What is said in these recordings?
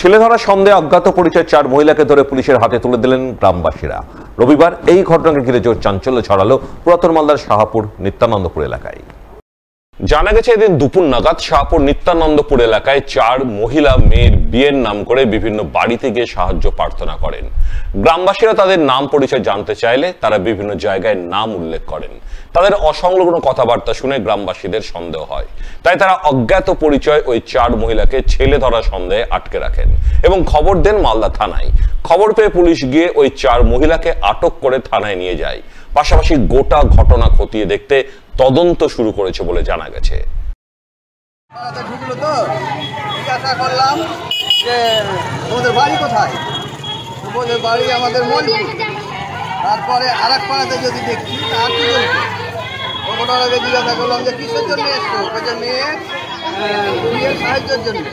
ছেলে ধরা সন্দেহে অজ্ঞাত পরিচয় 4 মহিলাকে ধরে পুলিশের হাতে তুলে দিলেন গ্রামবাসীরা। রবিবার এই ঘটনাকে ঘিরে জোর চাঞ্চল্য ছড়ালো পুরাতন মালদার শাহপুর নিত্যানন্দপুর এলাকায়। জানা গেছে এদিন দুপুর নাগাদ শাহপুর নিত্যানন্দপুর এলাকায় 4 মহিলা মেয়ের বিয়ের নাম করে বিভিন্ন বাড়িতে গিয়ে সাহায্য প্রার্থনা করেন। গ্রামবাসীরা তাদের নাম পরিচয় জানতে চাইলে তারা বিভিন্ন জায়গায় নাম উল্লেখ করেন। তাদের অসংলগ্ন কথাবার্তা শুনে গ্রামবাসীদের সন্দেহ হয়, তাই তারা অজ্ঞাত পরিচয় ওই 4 মহিলাকে ছেলে ধরা সন্দেহে আটকে রাখেন এবং খবর দেন মালদা থানায়। খবর পেয়ে পুলিশ গিয়ে ওই 4 মহিলাকে আটক করে থানায় নিয়ে যায়। পাশাপাশি গোটা ঘটনা খতিয়ে দেখতে তদন্ত শুরু করেছে বলে জানা গেছে। ঢুকলো তো জিজ্ঞাসা করলাম যে তোমাদের বাড়ি কোথায়, বলে বাড়ি আমাদের মলপুর। তারপরে আর এক পাড়াতে যদি দেখছি আর কি বলছে, ওটাকে জিজ্ঞাসা করলাম যে কিসের জন্য এসছো, ওকে মেয়ে বিয়ের সাহায্যের জন্য।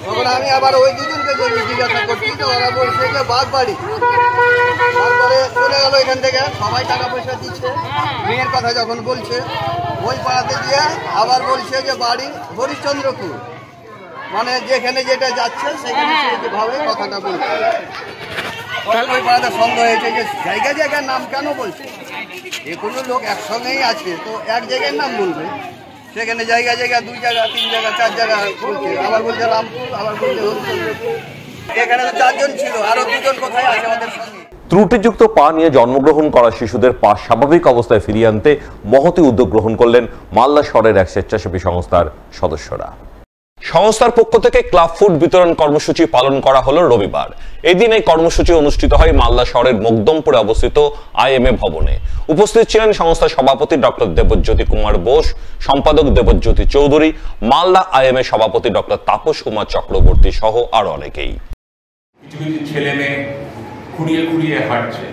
তখন আমি আবার ওই দুজনকে জিজ্ঞাসা করছি তো ওরা বলছে যে বাগবাড়ি। তারপরে চলে গেল এখান থেকে, সবাই টাকা পয়সা দিচ্ছে। মেয়ের কথা যখন বলছে ওই পাড়াতে গিয়ে আবার বলছে যে বাড়ি হরিশ্চন্দ্রপুর, মানে যেখানে যেটা যাচ্ছে সেখানে সেইভাবে কথাটা বলছে। ওই পাড়াতে সন্দেহ হয়েছে যে জায়গায় জায়গায় নাম কেন বলছে, এগুলো লোক একসঙ্গেই আছে তো এক জায়গায় নাম বলবে, সেখানে জায়গায় জায়গায় 2 জায়গা 3 জায়গা 4 জায়গা বলছে। আবার বলছে রামপুর, আবার বলছে হরিশ্চন্দ্রপুর। এখানে তো 4 জন ছিল, আরো 2 জন কোথায় আছে আমাদের সঙ্গে। ত্রুটিযুক্ত পা নিয়ে জন্মগ্রহণ করা শিশুদের পা স্বাভাবিক অবস্থায় ফিরিয়ে আনতে মহতি উদ্যোগ গ্রহণ করলেন মালদা শহরের এক স্বেচ্ছাসেবী সংস্থার সদস্যরা। সংস্থার পক্ষ থেকে ক্লাব ফুড বিতরণ কর্মসূচি পালন করা হলো রবিবার। এই দিন এই কর্মসূচি অনুষ্ঠিত হয় মালদা শহরের মকদমপুরে অবস্থিত IMA ভবনে। উপস্থিত ছিলেন সংস্থার সভাপতি ডক্টর দেবজ্যোতি কুমার বোস, সম্পাদক দেবজ্যোতি চৌধুরী, মালদা IMA সভাপতি ডক্টর তাপস কুমার চক্রবর্তী সহ আরো অনেকেই। কিছু কিছু ছেলে মেয়ে খুঁড়িয়ে খুঁড়িয়ে হাঁটছে,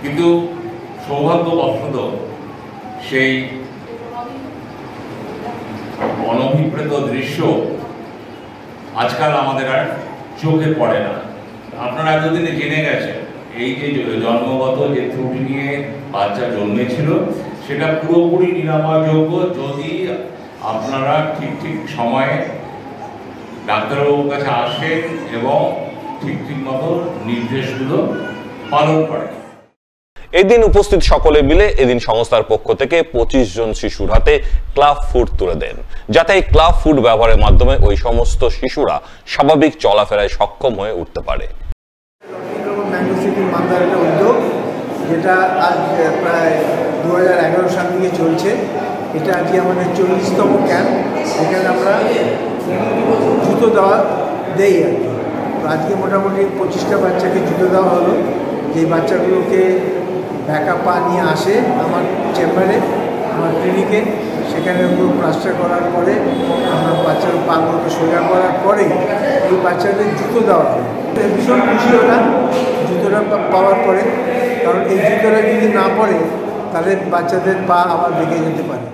কিন্তু সৌভাগ্যবশত সেই অনভিপ্রেত দৃশ্য আজকাল আমাদের আর চোখে পড়ে না। আপনারা এতদিনে জেনে গেছেন এই যে জন্মগত যে ত্রুটি নিয়ে বাচ্চা জন্মেছিল সেটা পুরোপুরি নিরাময়যোগ্য যদি আপনারা ঠিক সময়ে ডাক্তারবাবুর কাছে আসেন এবং ঠিক মতো নির্দেশগুলো পালন করেন। এদিন উপস্থিত সকলে মিলে এদিন সংস্থার পক্ষ থেকে 25 জন শিশুর হাতে ক্লাব ফুড তুলে দেন, যাতে এই ক্লাব ফুড ব্যবহারের মাধ্যমে ওই সমস্ত শিশুরা স্বাভাবিক চলাফেরায় সক্ষম হয়ে উঠতে পারে। ম্যাঙ্গো সিটি মালদার একটা উদ্যোগ, যেটা আজ প্রায় 2011 সাল থেকে চলছে। এটা আজকে আমাদের 40তম ক্যাম্প। এখানে আমরা জুতো দেই আর কি। আজকে মোটামুটি 25টা বাচ্চাকে জুতো দেওয়া হলো। যেই বাচ্চাগুলোকে ব্যাকআপ পা নিয়ে আসে আমার চেম্বারে, আমার ক্লিনিকে, সেখানে পুরো প্লাস্টার করার পরে আমরা বাচ্চার পাগুলোকে সোজা করার পরে এই বাচ্চাদের জুতো দেওয়া হয়। ভীষণ খুশি ওরা জুতোটা পাওয়ার পরে, কারণ এই জুতোটা যদি না পড়ে তাহলে বাচ্চাদের পা আবার বেঁকে যেতে পারে।